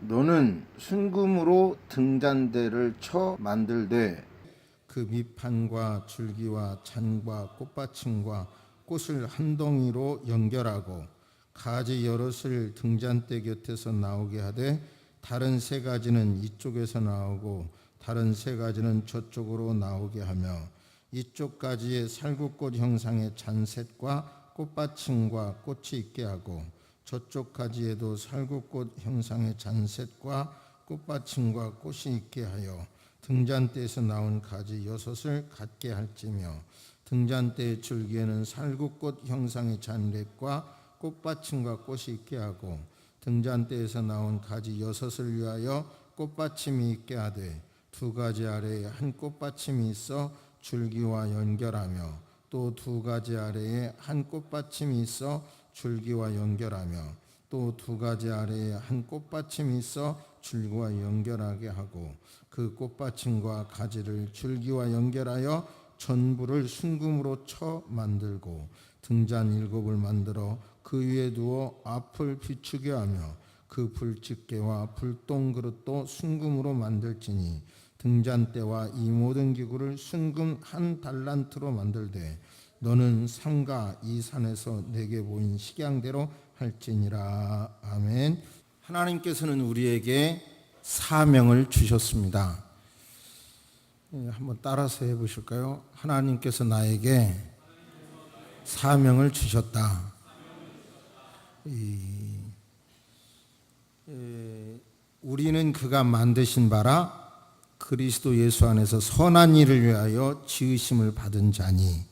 너는 순금으로 등잔대를 쳐 만들되 그 밑판과 줄기와 잔과 꽃받침과 꽃을 한 덩이로 연결하고 가지 여럿을 등잔대 곁에서 나오게 하되 다른 세 가지는 이쪽에서 나오고 다른 세 가지는 저쪽으로 나오게 하며 이쪽 가지에 살구꽃 형상의 잔셋과 꽃받침과 꽃이 있게 하고 저쪽 가지에도 살구꽃 형상의 잔셋과 꽃받침과 꽃이 있게 하여 등잔대에서 나온 가지 6을 갖게 할지며 등잔대의 줄기에는 살구꽃 형상의 잔렛과 꽃받침과 꽃이 있게 하고 등잔대에서 나온 가지 6을 위하여 꽃받침이 있게 하되 두 가지 아래에 한 꽃받침이 있어 줄기와 연결하며 또 두 가지 아래에 한 꽃받침이 있어 줄기와 연결하며 또 두 가지 아래에 한 꽃받침이 있어 줄기와 연결하게 하고 그 꽃받침과 가지를 줄기와 연결하여 전부를 순금으로 쳐 만들고 등잔 7을 만들어 그 위에 두어 앞을 비추게 하며 그 불집게와 불똥 그릇도 순금으로 만들지니 등잔대와 이 모든 기구를 순금 한 달란트로 만들되 너는 삼가 이 산에서 내게 보인 식양대로 할지니라. 아멘. 하나님께서는 우리에게 사명을 주셨습니다. 한번 따라서 해보실까요? 하나님께서 나에게 사명을 주셨다. 우리는 그가 만드신 바라 그리스도 예수 안에서 선한 일을 위하여 지으심을 받은 자니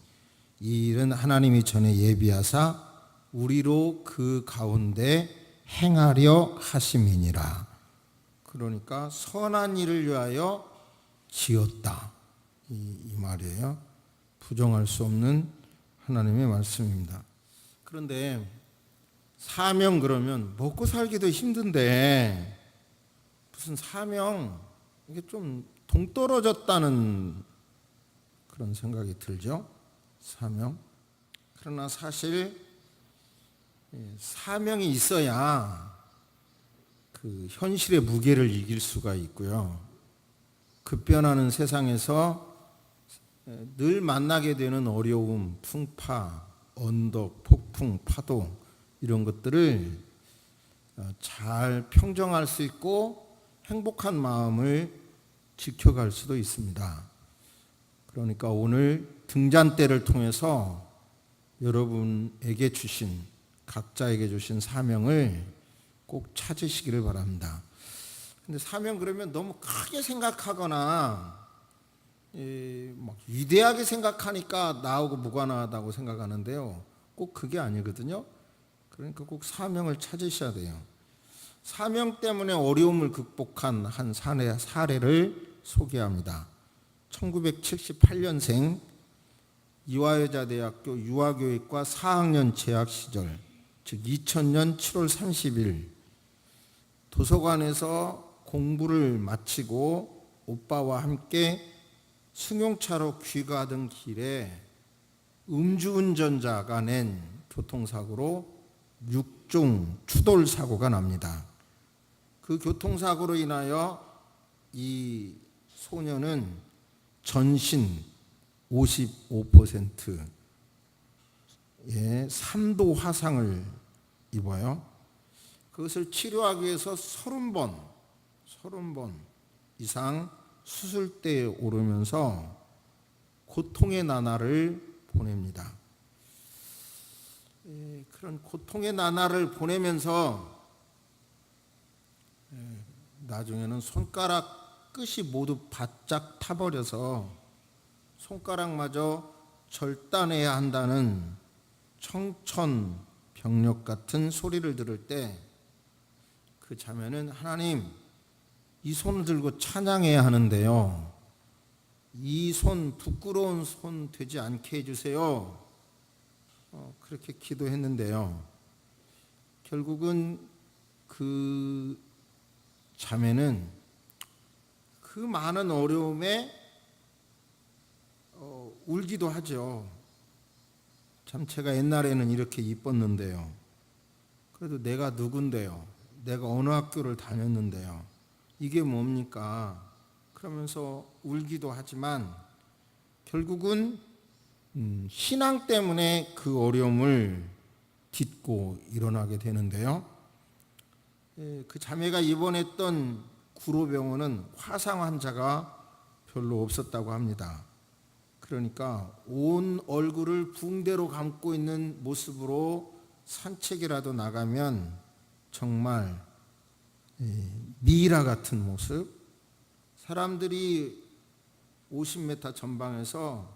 이 일은 하나님이 전에 예비하사 우리로 그 가운데 행하려 하심이니라. 그러니까 선한 일을 위하여 지었다. 이 말이에요. 부정할 수 없는 하나님의 말씀입니다. 그런데 사명 그러면 먹고 살기도 힘든데 무슨 사명 이게 좀 동떨어졌다는 그런 생각이 들죠. 사명. 그러나 사실 사명이 있어야 그 현실의 무게를 이길 수가 있고요. 급변하는 세상에서 늘 만나게 되는 어려움, 풍파, 언덕, 폭풍, 파도 이런 것들을 잘 평정할 수 있고 행복한 마음을 지켜갈 수도 있습니다. 그러니까 오늘 등잔대를 통해서 여러분에게 주신 각자에게 주신 사명을 꼭 찾으시기를 바랍니다. 근데 사명 그러면 너무 크게 생각하거나 막 위대하게 생각하니까 나하고 무관하다고 생각하는데요. 꼭 그게 아니거든요. 그러니까 꼭 사명을 찾으셔야 돼요. 사명 때문에 어려움을 극복한 한 사례를 소개합니다. 1978년생 이화여자대학교 유아교육과 4학년 재학 시절, 즉 2000년 7월 30일 도서관에서 공부를 마치고 오빠와 함께 승용차로 귀가하던 길에 음주운전자가 낸 교통사고로 6중 추돌 사고가 납니다. 그 교통사고로 인하여 이 소녀는 전신 55%의 3도 화상을 입어요. 그것을 치료하기 위해서 30번 이상 수술대에 오르면서 고통의 나날을 보냅니다. 그런 고통의 나날을 보내면서 나중에는 손가락 끝이 모두 바짝 타버려서 손가락마저 절단해야 한다는 청천벽력 같은 소리를 들을 때 그 자매는 하나님, 이 손을 들고 찬양해야 하는데요. 이 손 부끄러운 손 되지 않게 해주세요. 그렇게 기도했는데요. 결국은 그 자매는 그 많은 어려움에 울기도 하죠. 참 제가 옛날에는 이렇게 이뻤는데요. 그래도 내가 누군데요. 내가 어느 학교를 다녔는데요. 이게 뭡니까? 그러면서 울기도 하지만 결국은 신앙 때문에 그 어려움을 딛고 일어나게 되는데요. 그 자매가 입원했던 구로병원은 화상 환자가 별로 없었다고 합니다. 그러니까 온 얼굴을 붕대로 감고 있는 모습으로 산책이라도 나가면 정말 미라 같은 모습. 사람들이 50m 전방에서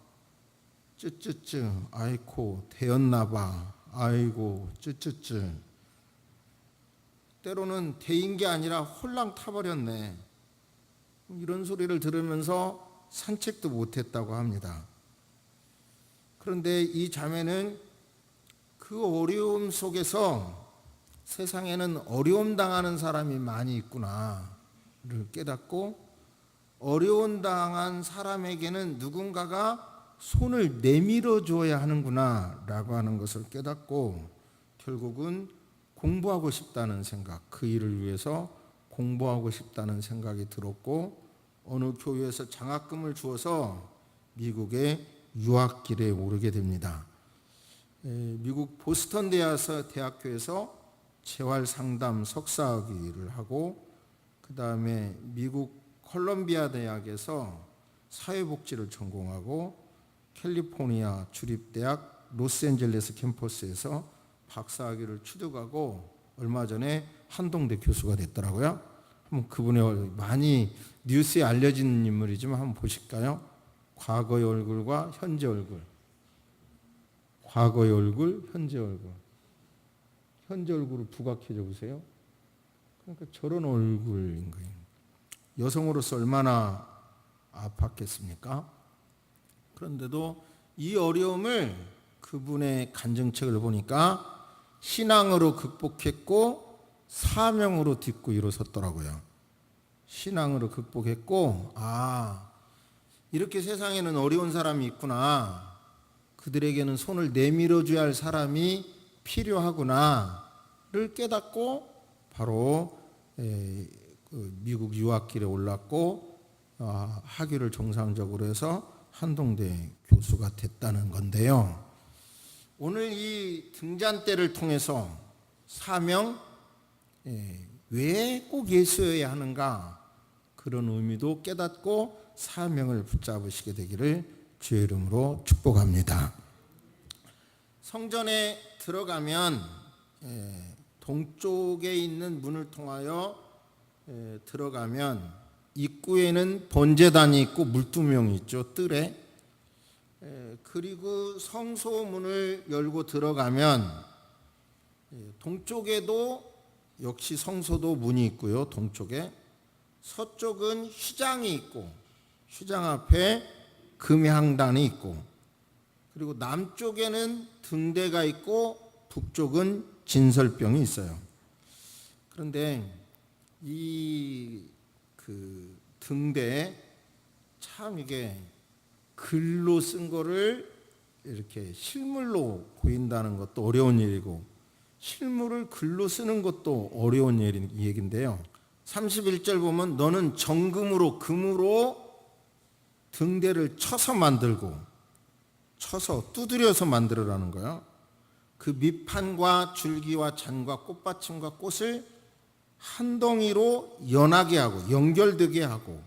쯔쯔쯔 아이코 되었나봐 아이고 쯔쯔쯔, 때로는 대인 게 아니라 홀랑 타버렸네, 이런 소리를 들으면서 산책도 못했다고 합니다. 그런데 이 자매는 그 어려움 속에서 세상에는 어려움 당하는 사람이 많이 있구나를 깨닫고, 어려움 당한 사람에게는 누군가가 손을 내밀어 줘야 하는구나 라고 하는 것을 깨닫고, 결국은 공부하고 싶다는 생각, 그 일을 위해서 공부하고 싶다는 생각이 들었고, 어느 교회에서 장학금을 주어서 미국의 유학길에 오르게 됩니다. 미국 보스턴 대학교에서 재활상담 석사학위를 하고, 그 다음에 미국 콜롬비아 대학에서 사회복지를 전공하고, 캘리포니아 주립대학 로스앤젤레스 캠퍼스에서 박사학위를 취득하고 얼마 전에 한동대 교수가 됐더라고요. 한번 그분의 많이 뉴스에 알려진 인물이지만 한번 보실까요? 과거의 얼굴과 현재 얼굴. 과거의 얼굴, 현재 얼굴. 현재 얼굴을 부각해줘 보세요. 그러니까 저런 얼굴인 거예요. 여성으로서 얼마나 아팠겠습니까? 그런데도 이 어려움을 그분의 간증책을 보니까 신앙으로 극복했고 사명으로 딛고 일어섰더라고요. 신앙으로 극복했고, 이렇게 세상에는 어려운 사람이 있구나, 그들에게는 손을 내밀어줘야 할 사람이 필요하구나를 깨닫고 바로 미국 유학길에 올랐고 학위를 정상적으로 해서 한동대 교수가 됐다는 건데요. 오늘 이 등잔대를 통해서 사명, 왜 꼭 예수여야 하는가, 그런 의미도 깨닫고 사명을 붙잡으시게 되기를 주의 이름으로 축복합니다. 성전에 들어가면 동쪽에 있는 문을 통하여 들어가면 입구에는 번제단이 있고 물두멍이 있죠, 뜰에. 그리고 성소문을 열고 들어가면 동쪽에도 역시 성소도 문이 있고요, 동쪽에. 서쪽은 휘장이 있고 휘장 앞에 금향단이 있고, 그리고 남쪽에는 등대가 있고 북쪽은 진설병이 있어요. 그런데 이 등대 참 이게 글로 쓴 거를 이렇게 실물로 보인다는 것도 어려운 일이고, 실물을 글로 쓰는 것도 어려운 얘기인데요. 31절 보면 너는 정금으로 금으로 등대를 쳐서 만들고, 쳐서 두드려서 만들으라는 거예요. 그 밑판과 줄기와 잔과 꽃받침과 꽃을 한 덩이로 연하게 하고 연결되게 하고,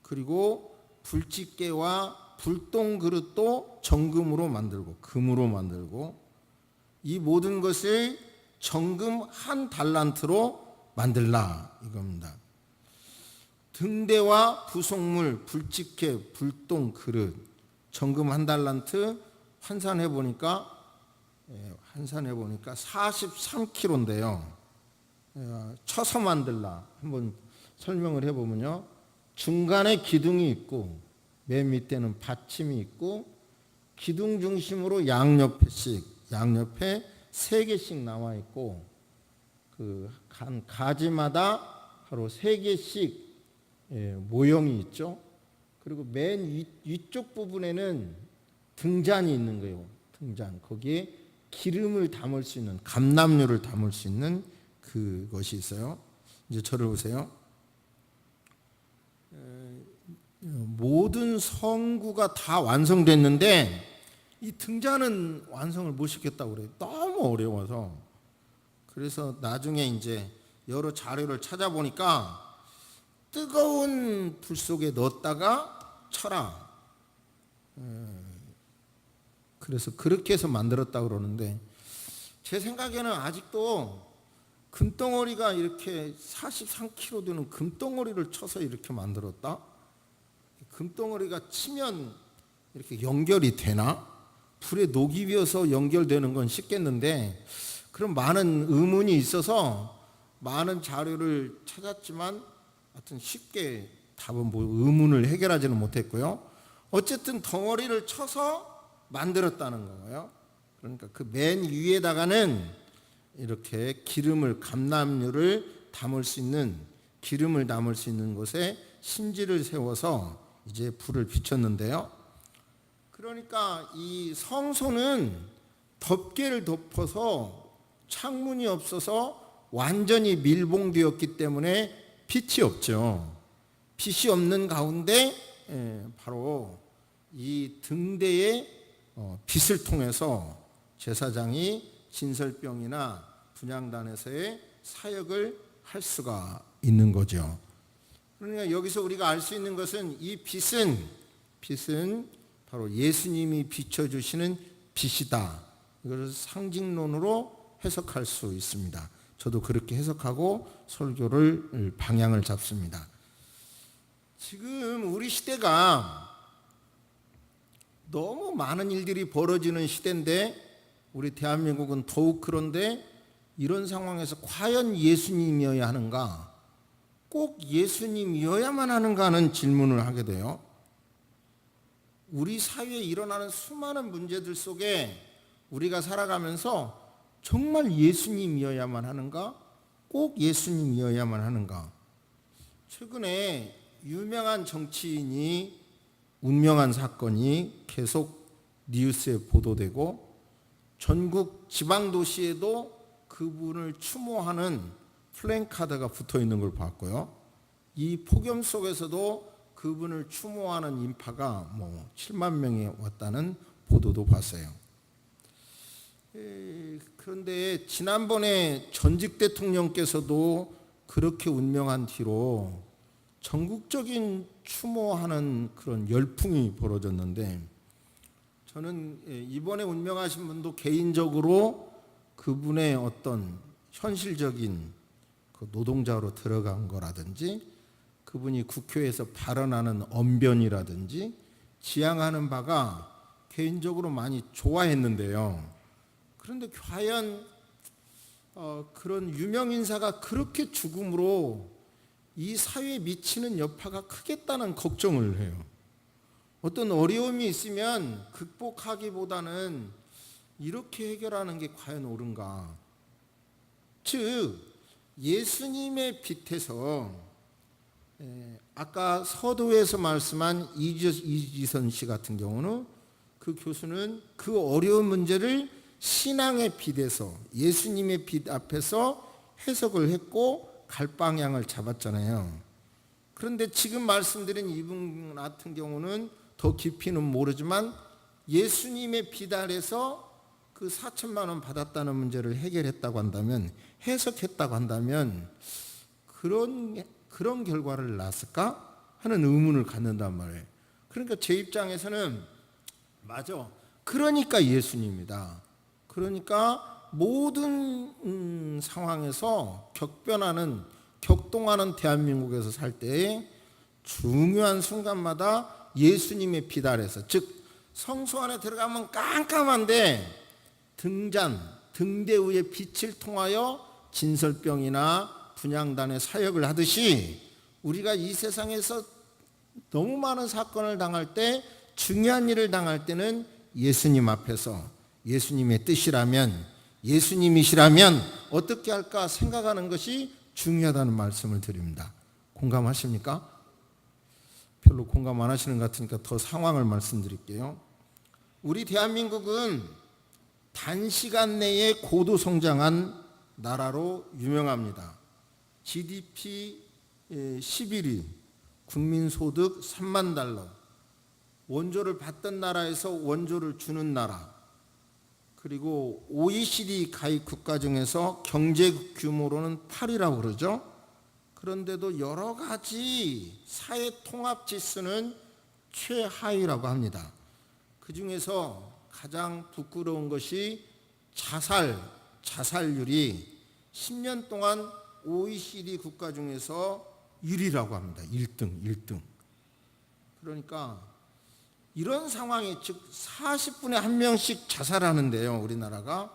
그리고 불집게와 불똥 그릇도 정금으로 만들고 금으로 만들고, 이 모든 것을 정금 한 달란트로 만들라 이겁니다. 등대와 부속물, 불집게, 불똥 그릇, 정금 한 달란트 환산해 보니까 43kg인데요. 쳐서 만들라 한번 설명을 해보면요, 중간에 기둥이 있고 맨 밑에는 받침이 있고, 기둥 중심으로 양옆에 3개씩 나와 있고, 그 한 가지마다 바로 3개씩 모형이 있죠. 그리고 맨 위쪽 부분에는 등잔이 있는 거예요. 등잔. 거기에 기름을 담을 수 있는, 감람류를 담을 수 있는 그것이 있어요. 이제 저를 보세요. 모든 성구가 다 완성됐는데 이 등잔은 완성을 못 시켰다고 그래요. 너무 어려워서. 그래서 나중에 이제 여러 자료를 찾아보니까 뜨거운 불 속에 넣었다가 쳐라. 그래서 그렇게 해서 만들었다고 그러는데 제 생각에는 아직도 금덩어리가 이렇게 43kg 되는 금덩어리를 쳐서 이렇게 만들었다? 금덩어리가 치면 이렇게 연결이 되나? 불에 녹이 비어서 연결되는 건 쉽겠는데 그런 많은 의문이 있어서 많은 자료를 찾았지만 하여튼 쉽게 답은 의문을 해결하지는 못했고요. 어쨌든 덩어리를 쳐서 만들었다는 거예요. 그러니까 그 맨 위에다가는 이렇게 기름을 감람유를 담을 수 있는 기름을 담을 수 있는 곳에 심지를 세워서 이제 불을 비췄는데요. 그러니까 이 성소는 덮개를 덮어서 창문이 없어서 완전히 밀봉되었기 때문에 빛이 없죠. 빛이 없는 가운데 바로 이 등대의 빛을 통해서 제사장이 진설병이나 분향단에서의 사역을 할 수가 있는 거죠. 그러니까 여기서 우리가 알 수 있는 것은 이 빛은 바로 예수님이 비춰주시는 빛이다. 이것을 상징론으로 해석할 수 있습니다. 저도 그렇게 해석하고 설교를 방향을 잡습니다. 지금 우리 시대가 너무 많은 일들이 벌어지는 시대인데 우리 대한민국은 더욱 그런데 이런 상황에서 과연 예수님이어야 하는가? 꼭 예수님이어야만 하는가 하는 질문을 하게 돼요. 우리 사회에 일어나는 수많은 문제들 속에 우리가 살아가면서 정말 예수님이어야만 하는가? 꼭 예수님이어야만 하는가? 최근에 유명한 정치인이 운명한 사건이 계속 뉴스에 보도되고 전국 지방도시에도 그분을 추모하는 플랜카드가 붙어 있는 걸 봤고요. 이 폭염 속에서도 그분을 추모하는 인파가 7만 명이 왔다는 보도도 봤어요. 그런데 지난번에 전직 대통령께서도 그렇게 운명한 뒤로 전국적인 추모하는 그런 열풍이 벌어졌는데 저는 이번에 운명하신 분도 개인적으로 그분의 어떤 현실적인 그 노동자로 들어간 거라든지 그분이 국회에서 발언하는 언변이라든지 지향하는 바가 개인적으로 많이 좋아했는데요. 그런데 과연 그런 유명 인사가 그렇게 죽음으로 이 사회에 미치는 여파가 크겠다는 걱정을 해요. 어떤 어려움이 있으면 극복하기보다는 이렇게 해결하는 게 과연 옳은가? 즉 예수님의 빛에서 아까 서도에서 말씀한 이지선 씨 같은 경우는 그 교수는 그 어려운 문제를 신앙의 빛에서 예수님의 빛 앞에서 해석을 했고 갈 방향을 잡았잖아요. 그런데 지금 말씀드린 이분 같은 경우는 더 깊이는 모르지만 예수님의 빛 아래서 그 4천만 원 받았다는 문제를 해결했다고 한다면 해석했다고 한다면 그런 결과를 낳았을까 하는 의문을 갖는단 말이에요. 그러니까 제 입장에서는 맞아. 그러니까 예수님이다. 그러니까 모든 상황에서 격동하는 대한민국에서 살 때에 중요한 순간마다 예수님의 빛 아래서 즉 성소 안에 들어가면 깜깜한데 등대 위에 빛을 통하여 진설병이나 분향단의 사역을 하듯이 우리가 이 세상에서 너무 많은 사건을 당할 때 중요한 일을 당할 때는 예수님 앞에서 예수님의 뜻이라면 예수님이시라면 어떻게 할까 생각하는 것이 중요하다는 말씀을 드립니다. 공감하십니까? 별로 공감 안 하시는 것 같으니까 더 상황을 말씀드릴게요. 우리 대한민국은 단시간 내에 고도 성장한 나라로 유명합니다. GDP 11위, 국민소득 3만 달러, 원조를 받던 나라에서 원조를 주는 나라, 그리고 OECD 가입 국가 중에서 경제 규모로는 8위라고 그러죠. 그런데도 여러 가지 사회 통합 지수는 최하위라고 합니다. 그 중에서 가장 부끄러운 것이 자살률이 10년 동안 OECD 국가 중에서 1위라고 합니다. 1등. 그러니까 이런 상황이, 즉 40분에 1명씩 자살하는데요. 우리나라가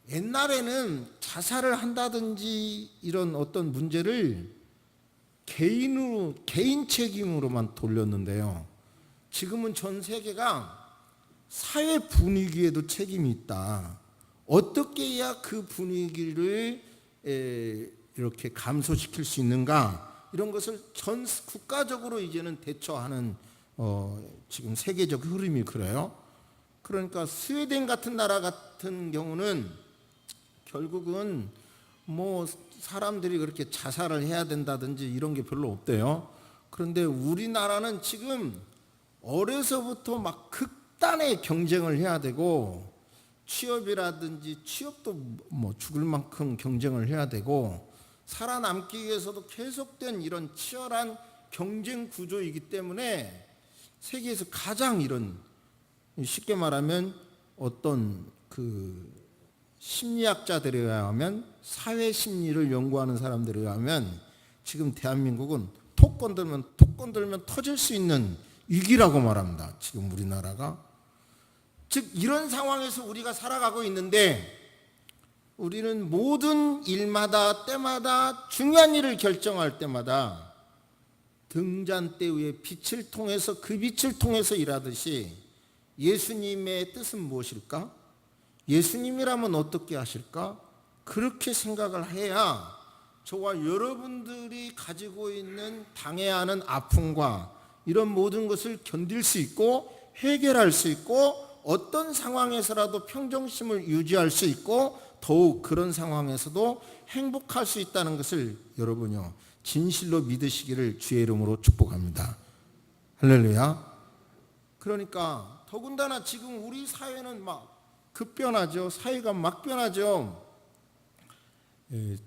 옛날에는 자살을 한다든지 이런 어떤 문제를 개인 책임으로만 돌렸는데요. 지금은 전 세계가 사회 분위기에도 책임이 있다. 어떻게 해야 그 분위기를 이렇게 감소시킬 수 있는가, 이런 것을 전 국가적으로 이제는 대처하는 지금 세계적 흐름이 그래요. 그러니까 스웨덴 같은 나라 같은 경우는 결국은 뭐 사람들이 그렇게 자살을 해야 된다든지 이런 게 별로 없대요. 그런데 우리나라는 지금 어려서부터 막 극단의 경쟁을 해야 되고, 취업이라든지 취업도 뭐 죽을 만큼 경쟁을 해야 되고, 살아남기 위해서도 계속된 이런 치열한 경쟁 구조이기 때문에 세계에서 가장 이런, 쉽게 말하면 어떤 그 심리학자들에 의하면, 사회 심리를 연구하는 사람들에 의하면 지금 대한민국은 톡 건들면 터질 수 있는 위기라고 말합니다. 지금 우리나라가. 즉 이런 상황에서 우리가 살아가고 있는데, 우리는 모든 일마다 때마다 중요한 일을 결정할 때마다 등잔대 위에 빛을 통해서, 그 빛을 통해서 일하듯이 예수님의 뜻은 무엇일까? 예수님이라면 어떻게 하실까? 그렇게 생각을 해야 저와 여러분들이 가지고 있는, 당해야 하는 아픔과 이런 모든 것을 견딜 수 있고 해결할 수 있고, 어떤 상황에서라도 평정심을 유지할 수 있고, 더욱 그런 상황에서도 행복할 수 있다는 것을 여러분요 진실로 믿으시기를 주의 이름으로 축복합니다. 할렐루야. 그러니까 더군다나 지금 우리 사회는 막 급변하죠. 사회가 막 변하죠.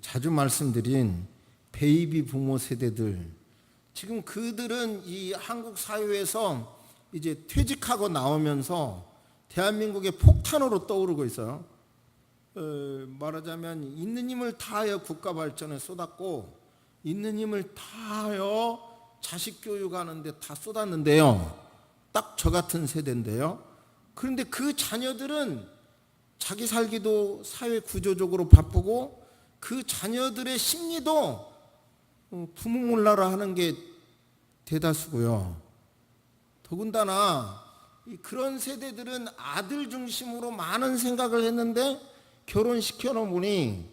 자주 말씀드린 베이비 부모 세대들, 지금 그들은 이 한국 사회에서 이제 퇴직하고 나오면서 대한민국의 폭탄으로 떠오르고 있어요. 말하자면 있는 힘을 다하여 국가 발전에 쏟았고, 있는 힘을 다하여 자식 교육하는데 다 쏟았는데요. 딱 저 같은 세대인데요. 그런데 그 자녀들은 자기 살기도 사회 구조적으로 바쁘고, 그 자녀들의 심리도 부모 몰라라 하는 게 대다수고요. 더군다나 그런 세대들은 아들 중심으로 많은 생각을 했는데, 결혼시켜 놓으니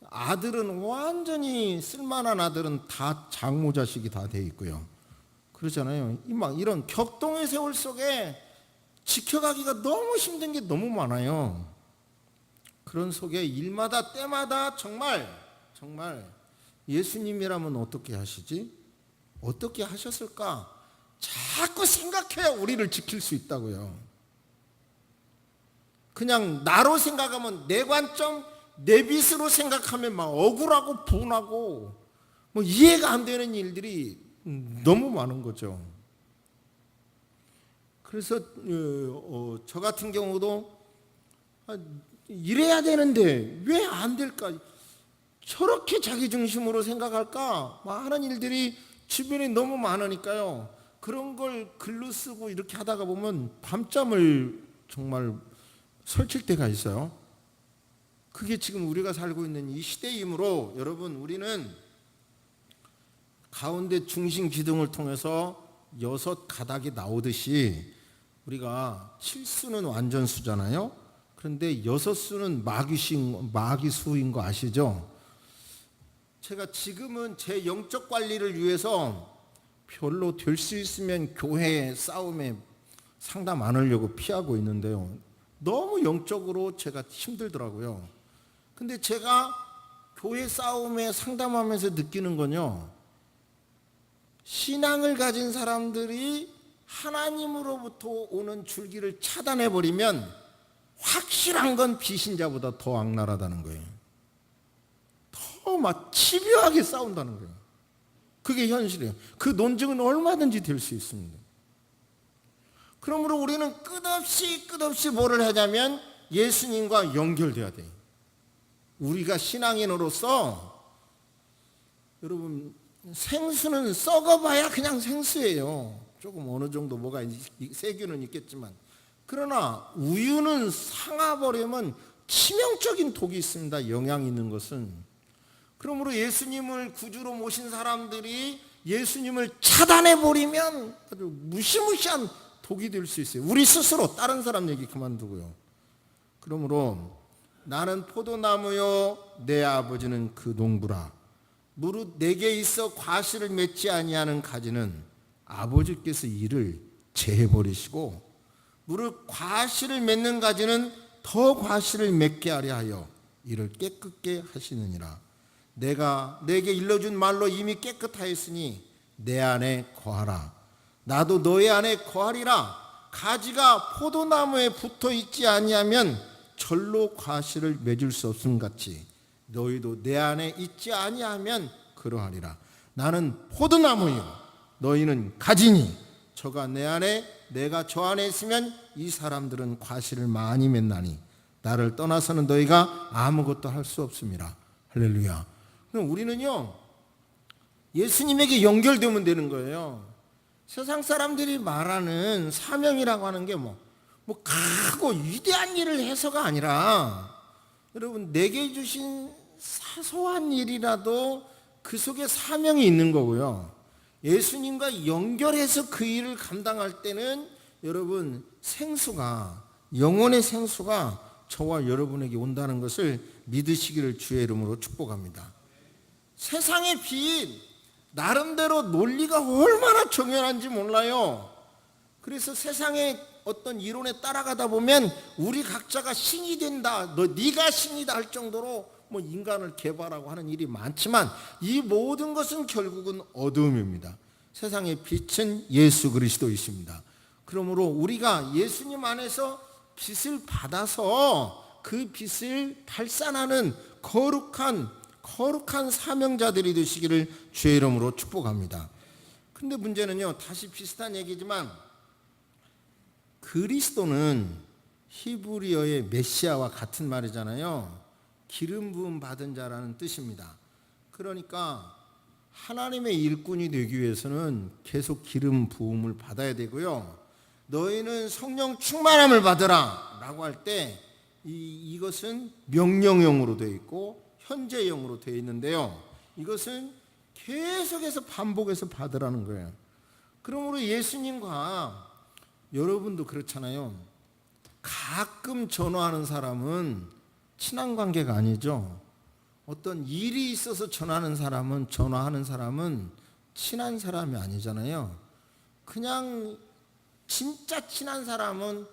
아들은 완전히, 쓸만한 아들은 다 장모 자식이 다 돼 있고요. 그러잖아요. 막 이런 격동의 세월 속에 지켜가기가 너무 힘든 게 너무 많아요. 그런 속에 일마다 때마다 정말 예수님이라면 어떻게 하시지? 어떻게 하셨을까? 자꾸 생각해야 우리를 지킬 수 있다고요. 그냥 나로 생각하면, 내 관점, 내 빛으로 생각하면 막 억울하고 분하고 뭐 이해가 안 되는 일들이 너무 많은 거죠. 그래서 저 같은 경우도 이래야 되는데 왜 안 될까? 저렇게 자기 중심으로 생각할까? 하는 일들이 주변에 너무 많으니까요. 그런 걸 글로 쓰고 이렇게 하다가 보면 밤잠을 정말 설칠 때가 있어요. 그게 지금 우리가 살고 있는 이 시대이므로, 여러분, 우리는 가운데 중심 기둥을 통해서 6 가닥이 나오듯이, 우리가 7수는 완전수잖아요. 그런데 6수는 마귀수인 거 아시죠? 제가 지금은 제 영적 관리를 위해서 별로 될 수 있으면 교회 싸움에 상담 안 하려고 피하고 있는데요. 너무 영적으로 제가 힘들더라고요. 근데 제가 교회 싸움에 상담하면서 느끼는 건요, 신앙을 가진 사람들이 하나님으로부터 오는 줄기를 차단해버리면 확실한 건 비신자보다 더 악랄하다는 거예요. 더 막 집요하게 싸운다는 거예요. 그게 현실이에요. 그 논증은 얼마든지 될 수 있습니다. 그러므로 우리는 끝없이 뭐를 하냐면 예수님과 연결돼야 돼요. 우리가 신앙인으로서, 여러분, 생수는 썩어봐야 그냥 생수예요. 조금 어느 정도 뭐가 세균은 있겠지만, 그러나 우유는 상아버리면 치명적인 독이 있습니다. 영향 있는 것은. 그러므로 예수님을 구주로 모신 사람들이 예수님을 차단해버리면 아주 무시무시한 독이 될 수 있어요. 우리 스스로, 다른 사람 얘기 그만두고요. 그러므로 나는 포도나무요 내 아버지는 그 농부라. 무릇 내게 있어 과실을 맺지 아니하는 가지는 아버지께서 이를 제해버리시고, 무릇 과실을 맺는 가지는 더 과실을 맺게 하려 하여 이를 깨끗게 하시느니라. 내가 내게 일러준 말로 이미 깨끗하였으니 내 안에 거하라. 나도 너희 안에 거하리라. 가지가 포도나무에 붙어 있지 아니하면 절로 과실을 맺을 수 없음 같이 너희도 내 안에 있지 아니하면 그러하리라. 나는 포도나무요 너희는 가지니 저가 내 안에 내가 저 안에 있으면 이 사람들은 과실을 많이 맺나니 나를 떠나서는 너희가 아무것도 할 수 없습니다. 할렐루야. 그럼 우리는요, 예수님에게 연결되면 되는 거예요. 세상 사람들이 말하는 사명이라고 하는 게 뭐 크고 위대한 일을 해서가 아니라, 여러분, 내게 주신 사소한 일이라도 그 속에 사명이 있는 거고요. 예수님과 연결해서 그 일을 감당할 때는 여러분, 생수가, 영혼의 생수가 저와 여러분에게 온다는 것을 믿으시기를 주의 이름으로 축복합니다. 세상의 빛, 나름대로 논리가 얼마나 정연한지 몰라요. 그래서 세상의 어떤 이론에 따라가다 보면 우리 각자가 신이 된다, 네가 신이다 할 정도로 뭐 인간을 개발하고 하는 일이 많지만, 이 모든 것은 결국은 어두움입니다. 세상의 빛은 예수 그리스도이십니다. 그러므로 우리가 예수님 안에서 빛을 받아서 그 빛을 발산하는 거룩한 사명자들이 되시기를 주의 이름으로 축복합니다. 근데 문제는요, 다시 비슷한 얘기지만, 그리스도는 히브리어의 메시아와 같은 말이잖아요. 기름 부음 받은 자라는 뜻입니다. 그러니까 하나님의 일꾼이 되기 위해서는 계속 기름 부음을 받아야 되고요. 너희는 성령 충만함을 받으라 라고 할 때 이것은 명령형으로 되어 있고 현재형으로 되어 있는데요. 이것은 계속해서 반복해서 받으라는 거예요. 그러므로 예수님과 여러분도 그렇잖아요. 가끔 전화하는 사람은 친한 관계가 아니죠. 어떤 일이 있어서 전화하는 사람은 친한 사람이 아니잖아요. 그냥 진짜 친한 사람은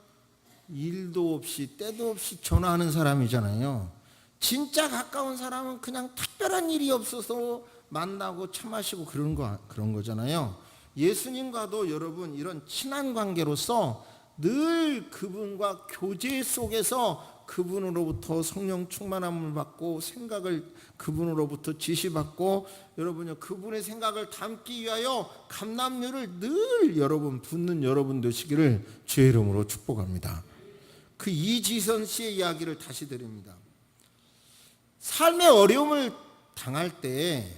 일도 없이 때도 없이 전화하는 사람이잖아요. 진짜 가까운 사람은 그냥 특별한 일이 없어서 만나고 차 마시고 그런 거잖아요. 예수님과도 여러분 이런 친한 관계로서 늘 그분과 교제 속에서 그분으로부터 성령 충만함을 받고 생각을 그분으로부터 지시받고, 여러분요, 그분의 생각을 담기 위하여 감남류를 늘 여러분 붓는 여러분 되시기를 주의 이름으로 축복합니다. 그 이지선 씨의 이야기를 다시 드립니다. 삶의 어려움을 당할 때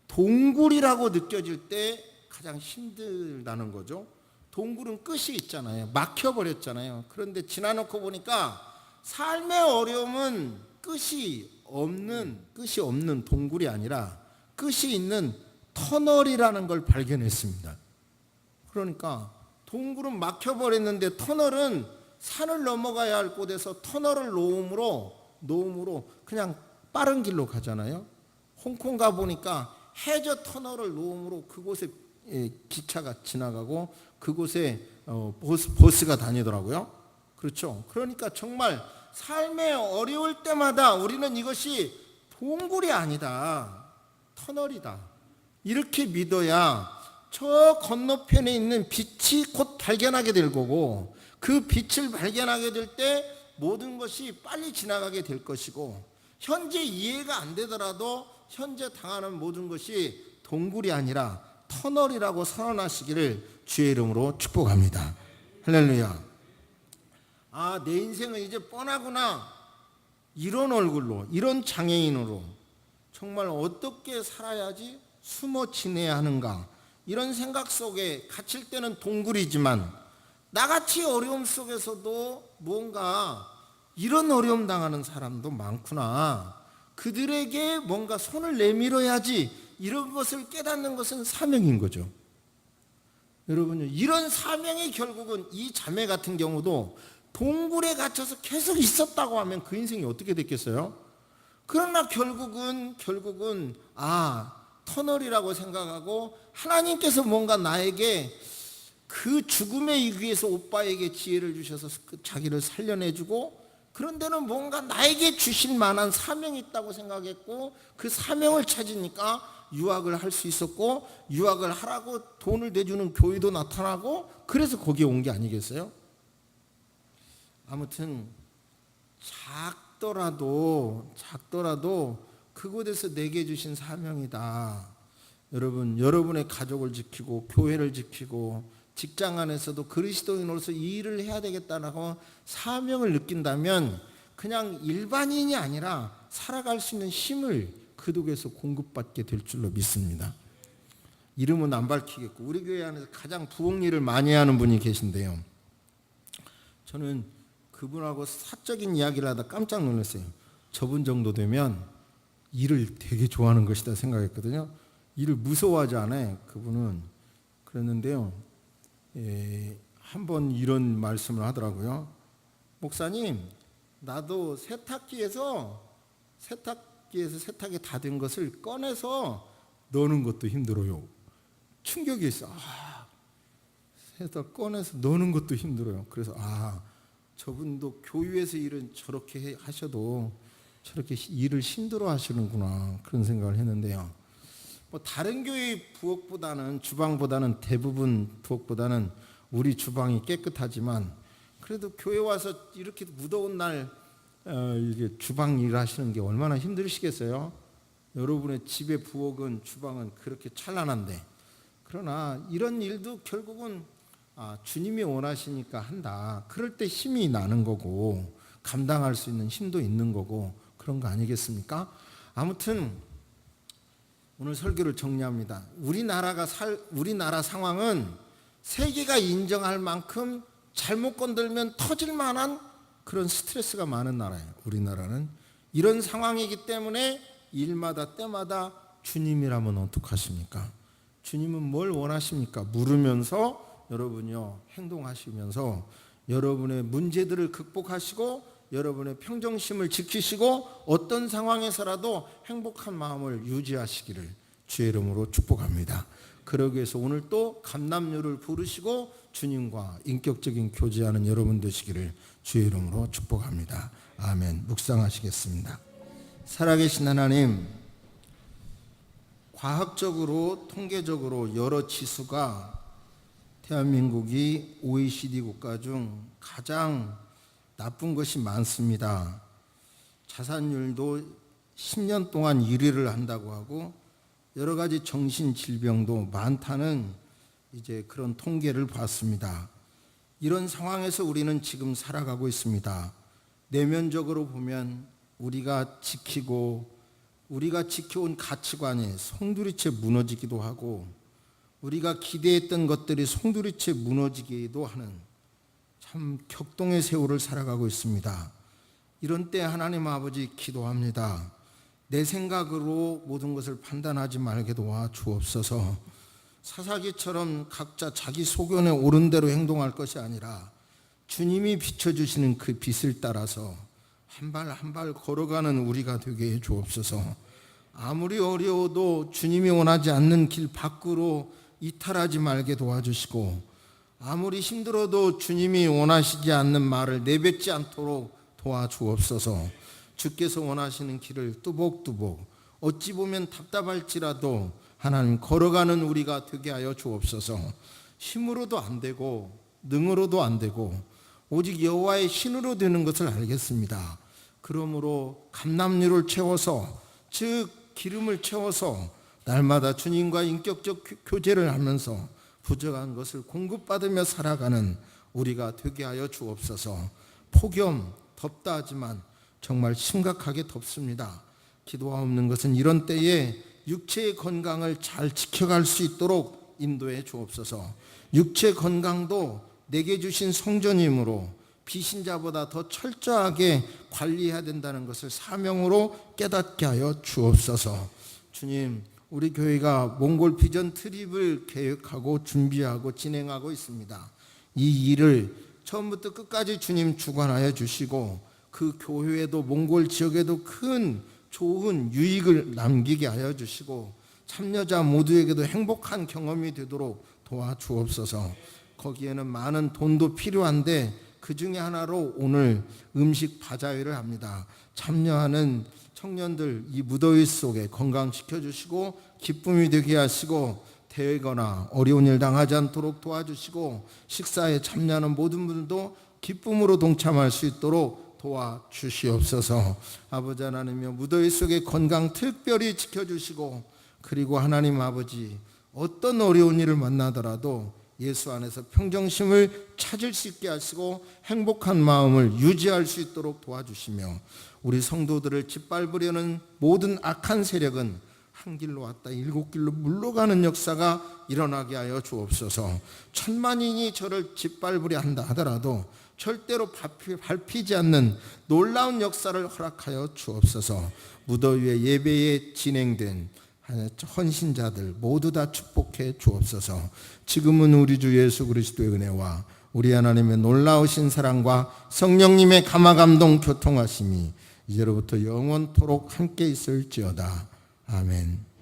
동굴이라고 느껴질 때 가장 힘들다는 거죠. 동굴은 끝이 있잖아요. 막혀버렸잖아요. 그런데 지나놓고 보니까 삶의 어려움은 끝이 없는 동굴이 아니라 끝이 있는 터널이라는 걸 발견했습니다. 그러니까 동굴은 막혀버렸는데 터널은 산을 넘어가야 할 곳에서 터널을 놓음으로 그냥 빠른 길로 가잖아요. 홍콩 가보니까 해저 터널을 놓음으로 그곳에 기차가 지나가고 그곳에 버스가 다니더라고요. 그렇죠. 그러니까 정말 삶에 어려울 때마다 우리는 이것이 동굴이 아니다, 터널이다, 이렇게 믿어야 저 건너편에 있는 빛이 곧 발견하게 될 거고, 그 빛을 발견하게 될 때 모든 것이 빨리 지나가게 될 것이고, 현재 이해가 안 되더라도 현재 당하는 모든 것이 동굴이 아니라 터널이라고 선언하시기를 주의 이름으로 축복합니다. 할렐루야. 아, 내 인생은 이제 뻔하구나, 이런 얼굴로, 이런 장애인으로 정말 어떻게 살아야지 숨어 지내야 하는가, 이런 생각 속에 갇힐 때는 동굴이지만 나같이 어려움 속에서도 뭔가 이런 어려움 당하는 사람도 많구나, 그들에게 뭔가 손을 내밀어야지, 이런 것을 깨닫는 것은 사명인 거죠. 여러분요, 이런 사명이 결국은 이 자매 같은 경우도 동굴에 갇혀서 계속 있었다고 하면 그 인생이 어떻게 됐겠어요? 그러나 결국은 터널이라고 생각하고, 하나님께서 뭔가 나에게 그 죽음에 위해서 오빠에게 지혜를 주셔서 자기를 살려내주고, 그런 데는 뭔가 나에게 주실 만한 사명이 있다고 생각했고, 그 사명을 찾으니까 유학을 할 수 있었고, 유학을 하라고 돈을 내주는 교회도 나타나고, 그래서 거기에 온 게 아니겠어요? 아무튼 작더라도 그곳에서 내게 주신 사명이다. 여러분, 여러분의 가족을 지키고 교회를 지키고 직장 안에서도 그리스도인으로서 이 일을 해야 되겠다라고 사명을 느낀다면 그냥 일반인이 아니라 살아갈 수 있는 힘을 그곳에서 공급받게 될 줄로 믿습니다. 이름은 안 밝히겠고, 우리 교회 안에서 가장 부엌 일을 많이 하는 분이 계신데요, 저는 그분하고 사적인 이야기를 하다 깜짝 놀랐어요. 저분 정도 되면 일을 되게 좋아하는 것이다 생각했거든요. 일을 무서워하지 않아요, 그분은. 그랬는데요, 한번 이런 말씀을 하더라고요. 목사님, 나도 세탁기에서 세탁이 다 된 것을 꺼내서 넣는 것도 힘들어요. 충격이 있어. 세탁 꺼내서 넣는 것도 힘들어요. 그래서 저분도 교회에서 일은 저렇게 하셔도 저렇게 일을 힘들어 하시는구나, 그런 생각을 했는데요. 뭐 다른 교회 부엌보다는, 주방보다는, 대부분 부엌보다는 우리 주방이 깨끗하지만, 그래도 교회 와서 이렇게 무더운 날 이게 주방 일 하시는 게 얼마나 힘드시겠어요? 여러분의 집의 부엌은, 주방은 그렇게 찬란한데. 그러나 이런 일도 결국은 주님이 원하시니까 한다, 그럴 때 힘이 나는 거고, 감당할 수 있는 힘도 있는 거고, 그런 거 아니겠습니까? 아무튼 오늘 설교를 정리합니다. 우리나라 상황은 세계가 인정할 만큼 잘못 건들면 터질 만한 그런 스트레스가 많은 나라예요. 우리나라는 이런 상황이기 때문에 일마다 때마다 주님이라면 어떡하십니까? 주님은 뭘 원하십니까? 물으면서 여러분이요, 행동하시면서 여러분의 문제들을 극복하시고 여러분의 평정심을 지키시고 어떤 상황에서라도 행복한 마음을 유지하시기를 주의 이름으로 축복합니다. 그러기 위해서 오늘 또 감람료를 부르시고 주님과 인격적인 교제하는 여러분 되시기를 주의 이름으로 축복합니다. 아멘. 묵상하시겠습니다. 살아계신 하나님, 과학적으로 통계적으로 여러 지수가 대한민국이 OECD 국가 중 가장 나쁜 것이 많습니다. 자살률도 10년 동안 1위를 한다고 하고 여러 가지 정신질병도 많다는 이제 그런 통계를 봤습니다. 이런 상황에서 우리는 지금 살아가고 있습니다. 내면적으로 보면 우리가 지켜온 가치관이 송두리째 무너지기도 하고, 우리가 기대했던 것들이 송두리째 무너지기도 하는 참 격동의 세월을 살아가고 있습니다. 이런 때 하나님 아버지 기도합니다. 내 생각으로 모든 것을 판단하지 말게 도와 주옵소서. 사사기처럼 각자 자기 소견에 옳은 대로 행동할 것이 아니라 주님이 비춰주시는 그 빛을 따라서 한 발 한 발 걸어가는 우리가 되게 해 주옵소서. 아무리 어려워도 주님이 원하지 않는 길 밖으로 이탈하지 말게 도와주시고, 아무리 힘들어도 주님이 원하시지 않는 말을 내뱉지 않도록 도와주옵소서. 주께서 원하시는 길을 뚜벅뚜벅 어찌 보면 답답할지라도 하나님 걸어가는 우리가 되게 하여 주옵소서. 힘으로도 안 되고 능으로도 안 되고 오직 여호와의 신으로 되는 것을 알겠습니다. 그러므로 감람류를 채워서, 즉 기름을 채워서 날마다 주님과 인격적 교제를 하면서 부족한 것을 공급받으며 살아가는 우리가 되게 하여 주옵소서. 폭염, 덥다 하지만 정말 심각하게 덥습니다. 기도가 없는 것은 이런 때에 육체의 건강을 잘 지켜갈 수 있도록 인도해 주옵소서. 육체 건강도 내게 주신 성전이므로 비신자보다 더 철저하게 관리해야 된다는 것을 사명으로 깨닫게 하여 주옵소서. 주님, 우리 교회가 몽골 비전 트립을 계획하고 준비하고 진행하고 있습니다. 이 일을 처음부터 끝까지 주님 주관하여 주시고 그 교회에도 몽골 지역에도 큰 좋은 유익을 남기게 하여 주시고 참여자 모두에게도 행복한 경험이 되도록 도와주옵소서. 거기에는 많은 돈도 필요한데 그 중에 하나로 오늘 음식 바자회를 합니다. 참여하는 청년들 이 무더위 속에 건강시켜 주시고 기쁨이 되게 하시고 대거나 어려운 일 당하지 않도록 도와주시고 식사에 참여하는 모든 분들도 기쁨으로 동참할 수 있도록 도와주시옵소서. 아버지 하나님이여 무더위 속에 건강 특별히 지켜주시고 그리고 하나님 아버지 어떤 어려운 일을 만나더라도 예수 안에서 평정심을 찾을 수 있게 하시고 행복한 마음을 유지할 수 있도록 도와주시며 우리 성도들을 짓밟으려는 모든 악한 세력은 한 길로 왔다 일곱 길로 물러가는 역사가 일어나게 하여 주옵소서. 천만인이 저를 짓밟으려 한다 하더라도 절대로 밟히지 않는 놀라운 역사를 허락하여 주옵소서. 무더위의 예배에 진행된 헌신자들 모두 다 축복해 주옵소서. 지금은 우리 주 예수 그리스도의 은혜와 우리 하나님의 놀라우신 사랑과 성령님의 감화감동 교통하심이 이제로부터 영원토록 함께 있을지어다. 아멘.